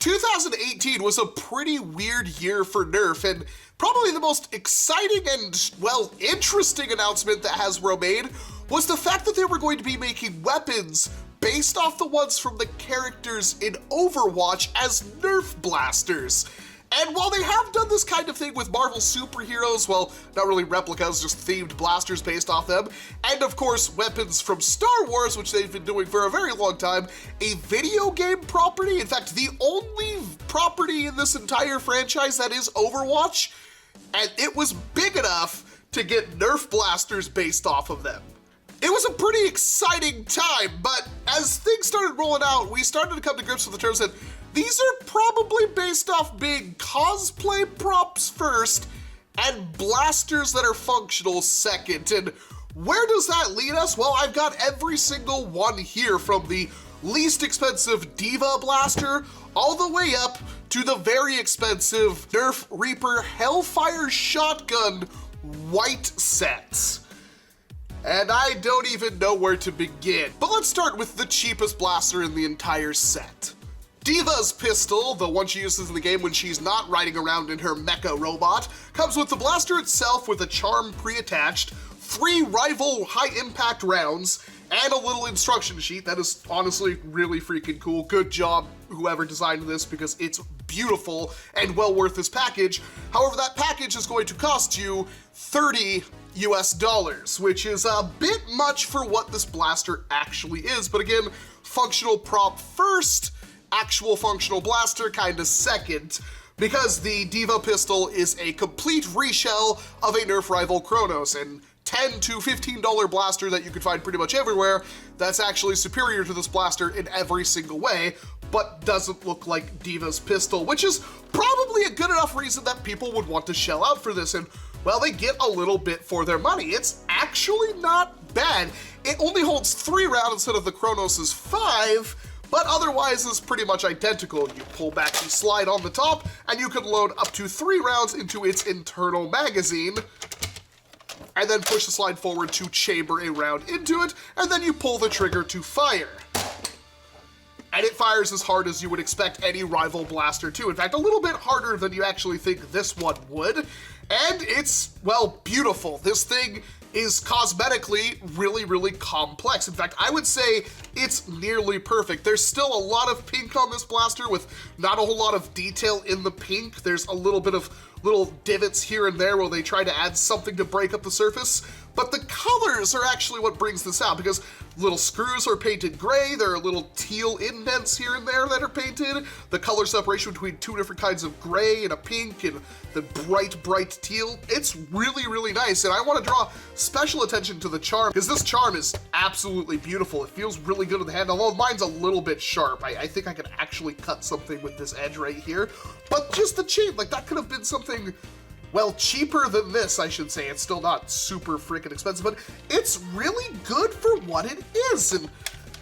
2018 was a pretty weird year for NERF, and probably the most exciting and, well, interesting announcement that Hasbro made was the fact that they were going to be making weapons based off the ones from the characters in Overwatch as NERF blasters. And while they have done this kind of thing with Marvel superheroes, well, not really replicas, just themed blasters based off them, and of course weapons from Star Wars, which they've been doing for a very long time, a video game property, in fact the only property in this entire franchise that is Overwatch, and it was big enough to get NERF blasters based off of them. It was a pretty exciting time, but as things started rolling out, we started to come to grips with the terms that these are probably based off being cosplay props first and blasters that are functional second. And where does that lead us? Well, I've got every single one here, from the least expensive D.va blaster all the way up to the very expensive NERF Reaper Hellfire Shotgun white set. And I don't even know where to begin. But let's start with the cheapest blaster in the entire set. Diva's pistol, the one she uses in the game when she's not riding around in her mecha robot, comes with the blaster itself with a charm pre-attached, 3 rival high-impact rounds, and a little instruction sheet. That is honestly really freaking cool. Good job, whoever designed this, because it's beautiful and well worth this package. However, that package is going to cost you $30 US, which is a bit much for what this blaster actually is. But again, functional prop first, actual functional blaster kinda second, because the Diva Pistol is a complete reshell of a NERF Rival Kronos, and $10 to $15 blaster that you can find pretty much everywhere that's actually superior to this blaster in every single way, but doesn't look like Diva's pistol, which is probably a good enough reason that people would want to shell out for this, and well, they get a little bit for their money. It's actually not bad. It only holds 3 rounds instead of the Kronos' 5, but otherwise is pretty much identical. You pull back the slide on the top, and you can load up to 3 rounds into its internal magazine, and then push the slide forward to chamber a round into it, and then you pull the trigger to fire. And it fires as hard as you would expect any rival blaster to. In fact, a little bit harder than you actually think this one would. And it's, well, beautiful. This thing is cosmetically really, really complex. In fact, I would say it's nearly perfect. There's still a lot of pink on this blaster with not a whole lot of detail in the pink. There's a little bit of little divots here and there where they try to add something to break up the surface, but the colors are actually what brings this out, because little screws are painted gray, there are little teal indents here and there that are painted, the color separation between 2 different kinds of gray and a pink and the bright, bright teal. It's really, really nice, and I want to draw special attention to the charm, because this charm is absolutely beautiful. It feels really good in the hand, although mine's a little bit sharp. I think I could actually cut something with this edge right here, but just the chain, like that could have been something, well, cheaper than this, I should say. It's still not super freaking expensive, but it's really good for what it is, and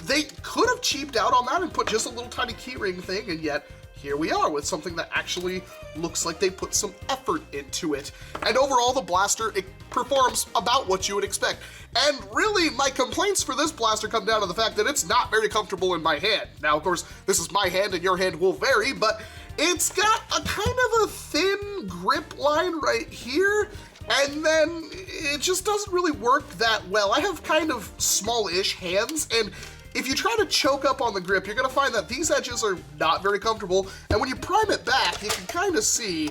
they could have cheaped out on that and put just a little tiny keyring thing, and yet here we are with something that actually looks like they put some effort into it. And overall, the blaster, it performs about what you would expect. And really, my complaints for this blaster come down to the fact that it's not very comfortable in my hand. Now, of course, this is my hand and your hand will vary, but it's got a kind of a thin grip line right here, and then it just doesn't really work that well. I have kind of small-ish hands, and if you try to choke up on the grip, you're gonna find that these edges are not very comfortable, and when you prime it back, you can kind of see,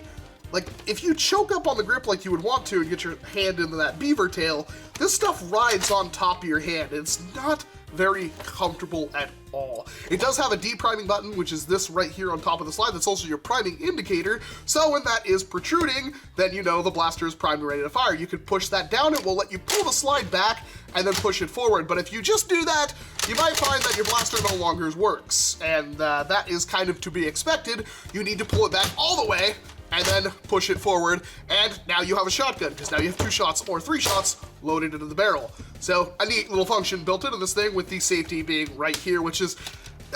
like, if you choke up on the grip like you would want to and get your hand into that beaver tail, this stuff rides on top of your hand. It's not very comfortable at all. It does have a depriming button, which is this right here on top of the slide. That's also your priming indicator, so when that is protruding, then you know the blaster is primed and ready to fire. You can push that down, it will let you pull the slide back and then push it forward, but if you just do that, you might find that your blaster no longer works, and that is kind of to be expected. You need to pull it back all the way and then push it forward, and now you have a shotgun, because now you have 2 shots or 3 shots loaded into the barrel. So a neat little function built into this thing, with the safety being right here, which is,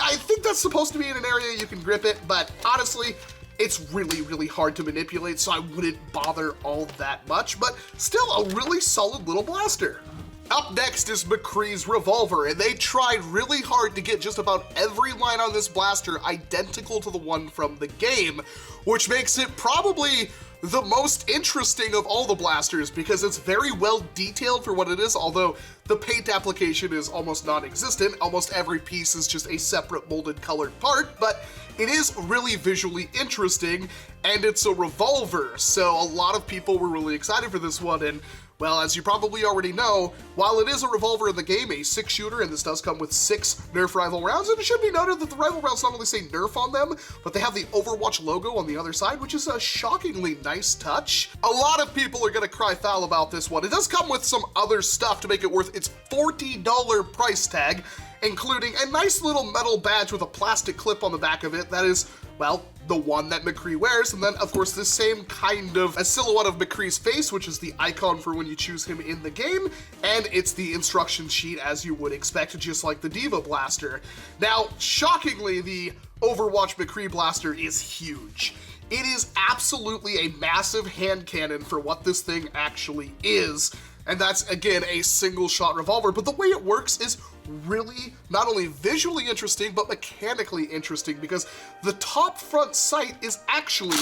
I think that's supposed to be in an area you can grip it, but honestly, it's really, really hard to manipulate, so I wouldn't bother all that much, but still a really solid little blaster. Up next is McCree's Revolver, and they tried really hard to get just about every line on this blaster identical to the one from the game, which makes it probably the most interesting of all the blasters because it's very well detailed for what it is, although the paint application is almost non-existent. Almost every piece is just a separate molded colored part, but it is really visually interesting, and it's a revolver, so a lot of people were really excited for this one. And well, as you probably already know, while it is a revolver in the game, a 6-shooter, and this does come with 6 NERF Rival rounds, and it should be noted that the Rival rounds not only say NERF on them, but they have the Overwatch logo on the other side, which is a shockingly nice touch. A lot of people are gonna cry foul about this one. It does come with some other stuff to make it worth its $40 price tag, including a nice little metal badge with a plastic clip on the back of it that is, well, the one that McCree wears, and then of course this same kind of a silhouette of McCree's face, which is the icon for when you choose him in the game, and it's the instruction sheet as you would expect, just like the Diva blaster. Now, shockingly, the Overwatch McCree blaster is huge. It is absolutely a massive hand cannon for what this thing actually is, and that's, again, a single-shot revolver, but the way it works is really not only visually interesting, but mechanically interesting, because the top front sight is actually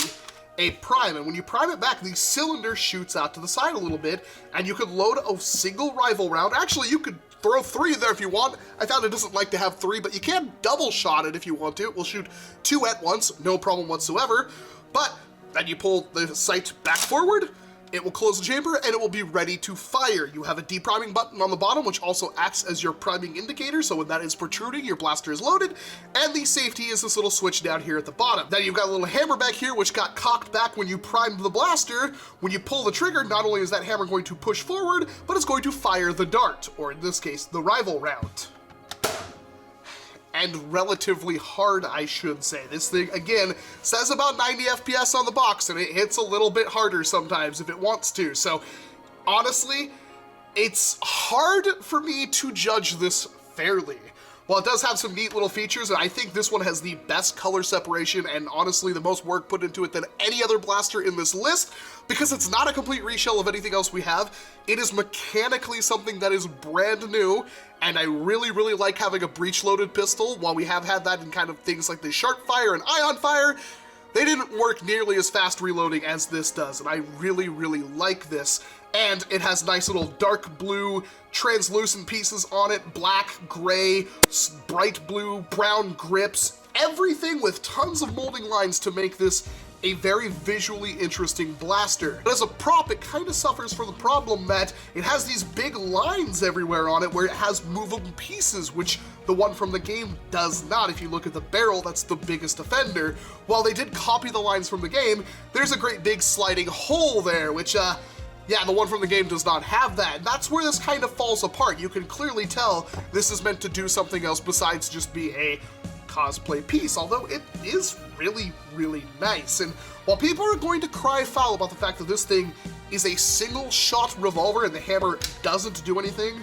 a prime, and when you prime it back, the cylinder shoots out to the side a little bit, and you could load a single Rival round. Actually, you could throw 3 there if you want. I found it doesn't like to have 3, but you can double shot it if you want to. It will shoot 2 at once, no problem whatsoever, but then you pull the sight back forward, it will close the chamber, and it will be ready to fire. You have a depriming button on the bottom, which also acts as your priming indicator, so when that is protruding, your blaster is loaded, and the safety is this little switch down here at the bottom. Then you've got a little hammer back here, which got cocked back when you primed the blaster. When you pull the trigger, not only is that hammer going to push forward, but it's going to fire the dart, or in this case, the Rival round. And relatively hard, I should say. This thing, again, says about 90 FPS on the box, and it hits a little bit harder sometimes if it wants to. So, honestly, it's hard for me to judge this fairly. While it does have some neat little features, and I think this one has the best color separation and honestly the most work put into it than any other blaster in this list, because it's not a complete reshell of anything else we have. It is mechanically something that is brand new, and I really, really like having a breech-loaded pistol. While we have had that in kind of things like the Sharp Fire and Ion Fire, they didn't work nearly as fast reloading as this does, and I really, really like this. And it has nice little dark blue translucent pieces on it, black, gray, bright blue, brown grips, everything with tons of molding lines to make this a very visually interesting blaster. But as a prop, it kind of suffers from the problem that it has these big lines everywhere on it where it has movable pieces, which the one from the game does not. If you look at the barrel, that's the biggest offender. While they did copy the lines from the game, there's a great big sliding hole there, which, yeah, the one from the game does not have that. And that's where this kind of falls apart. You can clearly tell this is meant to do something else besides just be a cosplay piece, although it is really, really nice. And while people are going to cry foul about the fact that this thing is a single-shot revolver and the hammer doesn't do anything,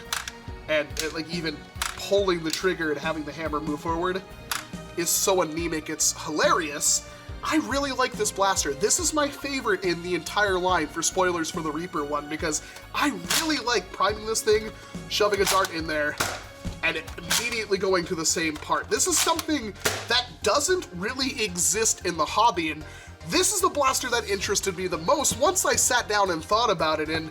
and like even pulling the trigger and having the hammer move forward is so anemic, it's hilarious. I really like this blaster. This is my favorite in the entire line, for spoilers for the Reaper one, because I really like priming this thing, shoving a dart in there, and immediately going to the same part. This is something that doesn't really exist in the hobby, and this is the blaster that interested me the most once I sat down and thought about it, and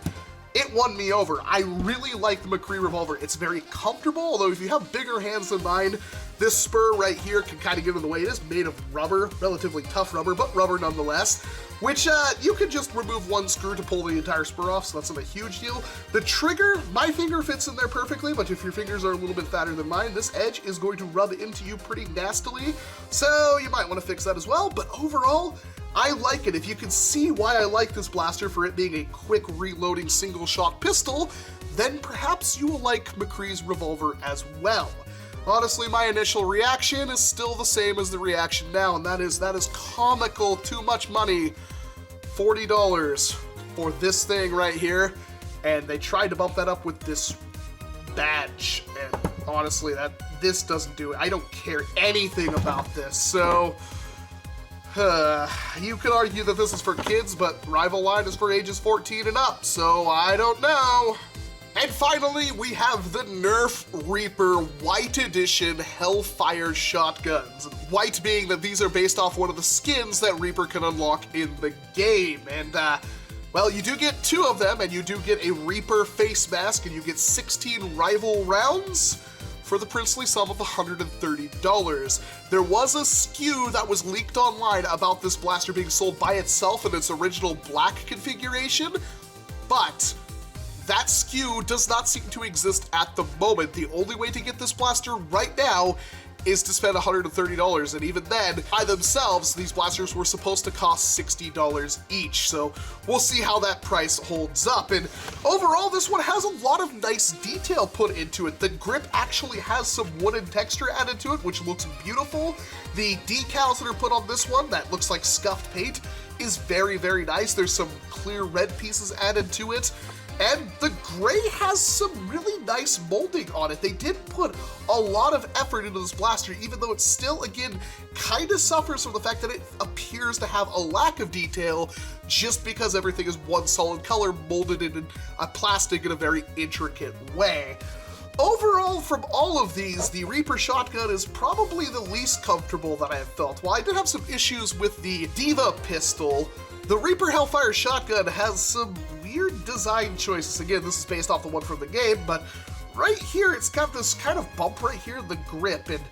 it won me over. I really like the McCree Revolver. It's very comfortable, although if you have bigger hands than mine, this spur right here can kind of get in the way. It is made of rubber, relatively tough rubber, but rubber nonetheless, which you can just remove one screw to pull the entire spur off, so that's not a huge deal. The trigger, my finger fits in there perfectly, but if your fingers are a little bit fatter than mine, this edge is going to rub into you pretty nastily, so you might want to fix that as well. But overall, I like it. If you can see why I like this blaster for it being a quick reloading single-shot pistol, then perhaps you will like McCree's Revolver as well. Honestly, my initial reaction is still the same as the reaction now, and that is comical, too much money. $40 for this thing right here, and they tried to bump that up with this badge, and honestly, this doesn't do it. I don't care anything about this, so you could argue that this is for kids, but Rival line is for ages 14 and up, so I don't know. And finally, we have the NERF Reaper White Edition Hellfire shotguns. White being that these are based off one of the skins that Reaper can unlock in the game. And, well, you do get 2 of them, and you do get a Reaper face mask, and you get 16 rival rounds for the princely sum of $130. There was a SKU that was leaked online about this blaster being sold by itself in its original black configuration, but that SKU does not seem to exist at the moment. The only way to get this blaster right now is to spend $130, and even then, by themselves, these blasters were supposed to cost $60 each, so we'll see how that price holds up. And overall, this one has a lot of nice detail put into it. The grip actually has some wooden texture added to it, which looks beautiful. The decals that are put on this one, that looks like scuffed paint, is very, very nice. There's some clear red pieces added to it. And the gray has some really nice molding on it. They did put a lot of effort into this blaster, even though it still, again, kind of suffers from the fact that it appears to have a lack of detail just because everything is one solid color molded in a plastic in a very intricate way. Overall, from all of these, the Reaper shotgun is probably the least comfortable that I have felt. While I did have some issues with the Diva Pistol, the Reaper Hellfire shotgun has some weird design choices. Again, this is based off the one from the game, but right here, it's got this kind of bump right here in the grip, and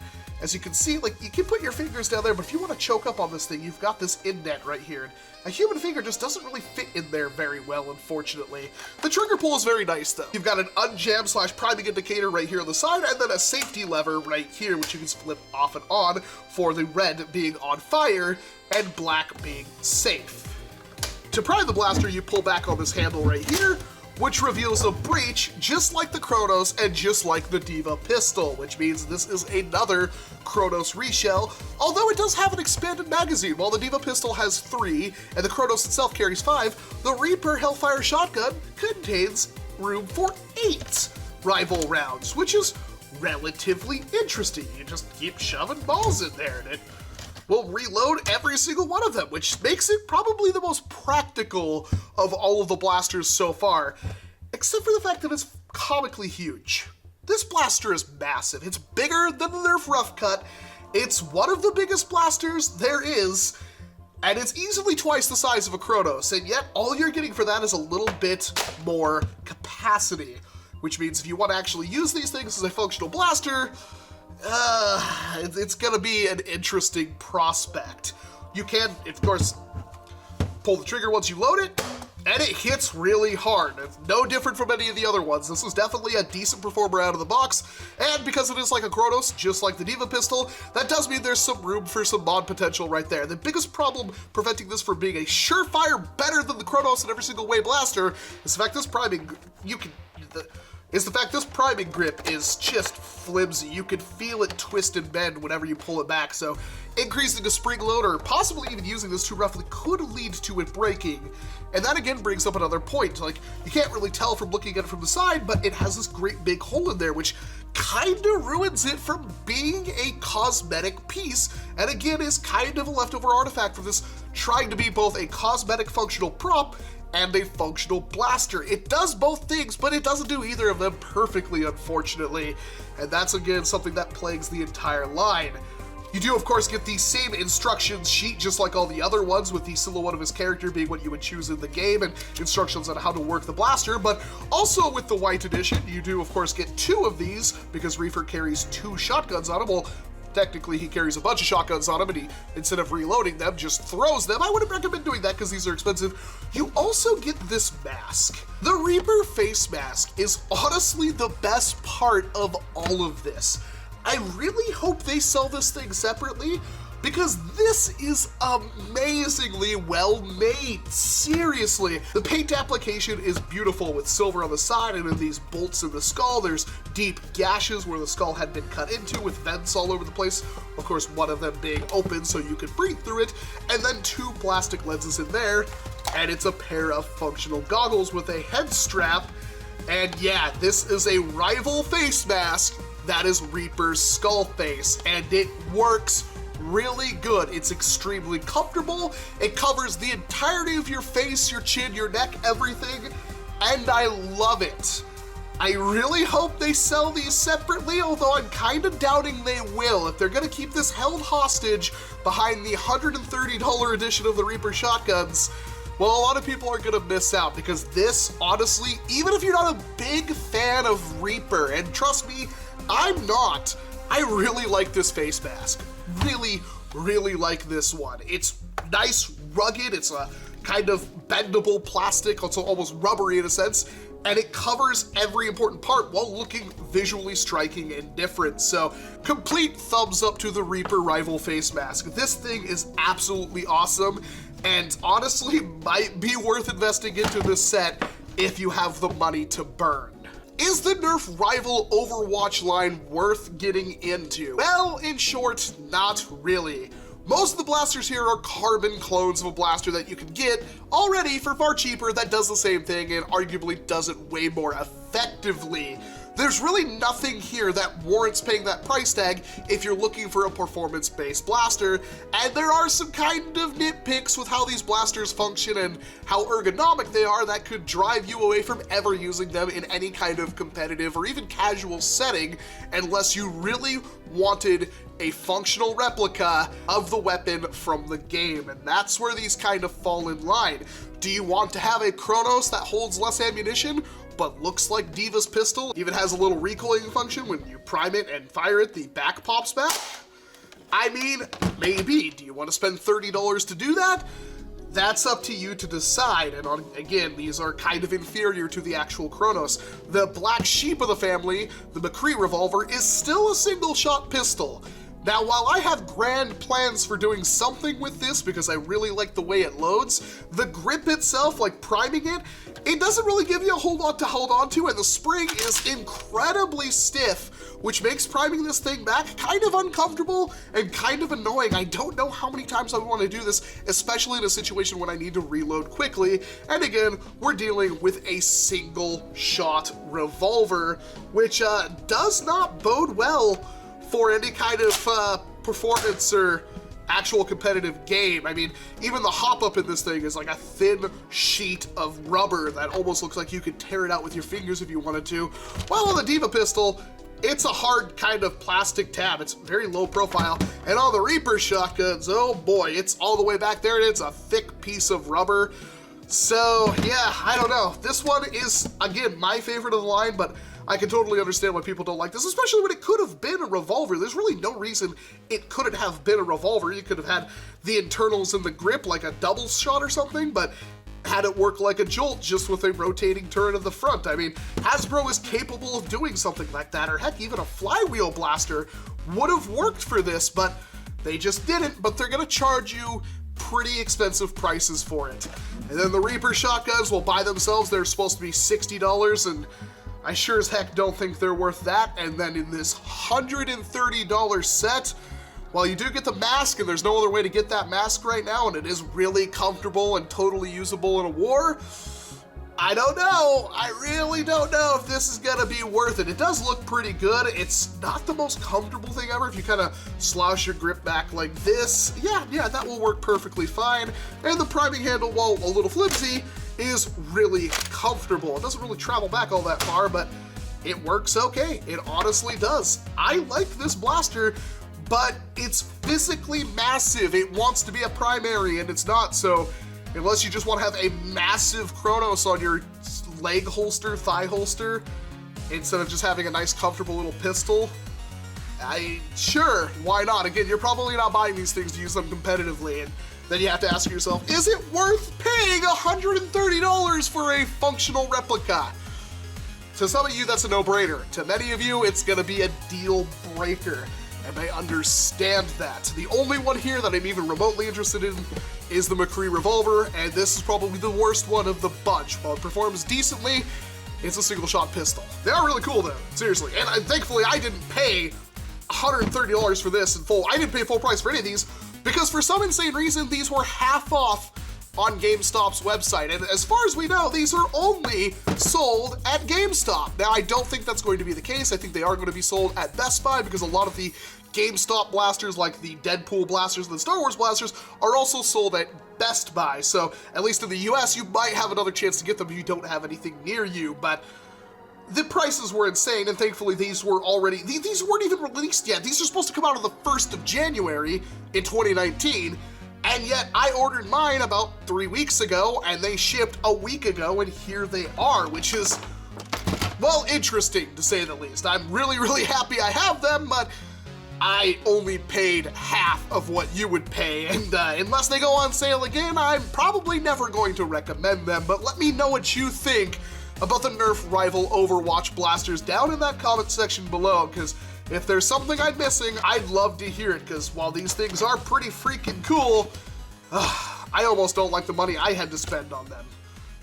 as you can see, like, you can put your fingers down there, but if you want to choke up on this thing, you've got this indent right here. A human finger just doesn't really fit in there very well, unfortunately. The trigger pull is very nice, though. You've got an unjam/priming indicator right here on the side, and then a safety lever right here, which you can flip off and on for the red being on fire and black being safe. To prime the blaster, you pull back on this handle right here, which reveals a breech just like the Chronos and just like the Diva Pistol, which means this is another Chronos reshell, although it does have an expanded magazine. While the Diva Pistol has 3 and the Chronos itself carries 5, the Reaper Hellfire shotgun contains room for 8 rival rounds, which is relatively interesting. You just keep shoving balls in there and it will reload every single one of them, which makes it probably the most practical of all of the blasters so far, except for the fact that it's comically huge. This blaster is massive. It's bigger than the NERF Rough Cut. It's one of the biggest blasters there is, and it's easily twice the size of a Chronos, and yet all you're getting for that is a little bit more capacity, which means if you want to actually use these things as a functional blaster, it's gonna be an interesting prospect. You can, of course, pull the trigger once you load it, and it hits really hard. It's no different from any of the other ones. This is definitely a decent performer out of the box, and because it is like a Chronos, just like the Diva Pistol, that does mean there's some room for some mod potential right there. The biggest problem preventing this from being a surefire, better than the Chronos in every single way blaster is the fact this priming, this priming grip is just flimsy. You can feel it twist and bend whenever you pull it back, so increasing the spring load or possibly even using this too roughly could lead to it breaking. And that again brings up another point. Like, you can't really tell from looking at it from the side, but it has this great big hole in there, which kind of ruins it from being a cosmetic piece, and again is kind of a leftover artifact from this trying to be both a cosmetic functional prop and a functional blaster. It does both things, but it doesn't do either of them perfectly, unfortunately. And that's, again, something that plagues the entire line. You do, of course, get the same instructions sheet, just like all the other ones, with the silhouette of his character being what you would choose in the game, and instructions on how to work the blaster, but also with the White Edition, you do, of course, get 2 of these, because Reaper carries 2 shotguns on him. Well, technically he carries a bunch of shotguns on him, and he, instead of reloading them, just throws them. I wouldn't recommend doing that because these are expensive. You also get this mask. The Reaper face mask is honestly the best part of all of this. I really hope they sell this thing separately, because this is amazingly well made. Seriously, the paint application is beautiful with silver on the side, and in these bolts in the skull, there's deep gashes where the skull had been cut into with vents all over the place. Of course, one of them being open so you can breathe through it, and then 2 plastic lenses in there, and it's a pair of functional goggles with a head strap. And yeah, this is a rival face mask that is Reaper's skull face, and it works really good. It's extremely comfortable. It covers the entirety of your face, your chin, your neck, everything, and I love it. I really hope they sell these separately, although I'm kind of doubting they will. If they're going to keep this held hostage behind the $130 edition of the Reaper shotguns, well, a lot of people are going to miss out, because this, honestly, even if you're not a big fan of Reaper, and trust me, I'm not, I really like this face mask. Really like this one. It's nice, rugged, it's a kind of bendable plastic, it's almost rubbery in a sense, and it covers every important part while looking visually striking and different. So complete thumbs up to the Reaper Rival face mask. This thing is absolutely awesome, and honestly might be worth investing into this set if you have the money to burn. Is the NERF Rival Overwatch line worth getting into? Well, in short, not really. Most of the blasters here are carbon clones of a blaster that you can get already for far cheaper that does the same thing and arguably does it way more effectively. There's really nothing here that warrants paying that price tag if you're looking for a performance-based blaster, and there are some kind of nitpicks with how these blasters function and how ergonomic they are that could drive you away from ever using them in any kind of competitive or even casual setting unless you really wanted a functional replica of the weapon from the game, and that's where these kind of fall in line. Do you want to have a Chronos that holds less ammunition but looks like Diva's pistol, even has a little recoiling function when you prime it and fire it, the back pops back? I mean, maybe. Do you want to spend $30 to do that? That's up to you to decide, and again, these are kind of inferior to the actual Chronos. The black sheep of the family, the McCree Revolver, is still a single-shot pistol. Now, while I have grand plans for doing something with this because I really like the way it loads, the grip itself, like priming it, it doesn't really give you a whole lot to hold on to, and the spring is incredibly stiff, which makes priming this thing back kind of uncomfortable and kind of annoying. I don't know how many times I want to do this, especially in a situation when I need to reload quickly. And again, we're dealing with a single-shot revolver, which does not bode well for any kind of performance or actual competitive game. I mean, even the hop-up in this thing is like a thin sheet of rubber that almost looks like you could tear it out with your fingers if you wanted to. While on the Diva Pistol, it's a hard kind of plastic tab. It's very low profile. And on the Reaper shotguns, oh boy, it's all the way back there, and it's a thick piece of rubber. So yeah, I don't know. This one is, again, my favorite of the line, but I can totally understand why people don't like this, especially when it could have been a revolver. There's really no reason it couldn't have been a revolver. You could have had the internals in the grip like a double shot or something, but had it work like a Jolt just with a rotating turret in the front. I mean, Hasbro is capable of doing something like that, or heck, even a flywheel blaster would have worked for this, but they just didn't. But they're gonna charge you pretty expensive prices for it. And then the Reaper shotguns will by themselves, they're supposed to be $60, and I sure as heck don't think they're worth that. And then in this $130 set, while you do get the mask, and there's no other way to get that mask right now, and it is really comfortable and totally usable in a war, I don't know. I really don't know if this is gonna be worth it. It does look pretty good. It's not the most comfortable thing ever. If you kind of slouch your grip back like this, yeah, that will work perfectly fine. And the priming handle, while a little flimsy, is really comfortable. It doesn't really travel back all that far, but it works okay. It honestly does. I like this blaster, but it's physically massive. It wants to be a primary, and it's not. So unless you just want to have a massive Chronos on your leg holster, thigh holster, instead of just having a nice comfortable little pistol, sure, why not? Again, you're probably not buying these things to use them competitively, and then you have to ask yourself, is it worth paying $130 for a functional replica? To some of you, that's a no-brainer. To many of you, it's gonna be a deal breaker, and I understand that. The only one here that I'm even remotely interested in is the McCree Revolver, and this is probably the worst one of the bunch. While it performs decently, it's a single-shot pistol. They are really cool though, seriously, and thankfully I didn't pay $130 for this in full. I didn't pay full price for any of these, because for some insane reason, these were half off on GameStop's website. And as far as we know, these are only sold at GameStop. Now, I don't think that's going to be the case. I think they are going to be sold at Best Buy, because a lot of the GameStop blasters, like the Deadpool blasters and the Star Wars blasters, are also sold at Best Buy. So at least in the US, you might have another chance to get them if you don't have anything near you. But the prices were insane, and thankfully these were already, these weren't even released yet. These are supposed to come out on the 1st of January in 2019, and yet I ordered mine about 3 weeks ago, and they shipped a week ago, and here they are, which is, well, interesting to say the least. I'm really, really happy I have them, but I only paid half of what you would pay, and unless they go on sale again, I'm probably never going to recommend them, but let me know what you think about the NERF Rival Overwatch blasters down in that comment section below, because if there's something I'm missing, I'd love to hear it, because while these things are pretty freaking cool, I almost don't like the money I had to spend on them.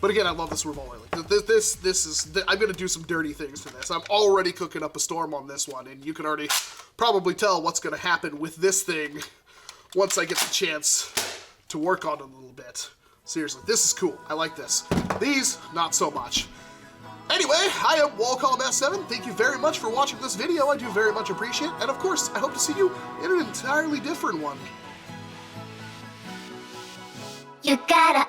But again, I love this revolver. Like, this is, I'm gonna do some dirty things to this. I'm already cooking up a storm on this one, and you can already probably tell what's gonna happen with this thing once I get the chance to work on it a little bit. Seriously, this is cool. I like this. These, not so much. Anyway, I am Walcom S7. Thank you very much for watching this video. I do very much appreciate it. And of course, I hope to see you in an entirely different one. You gotta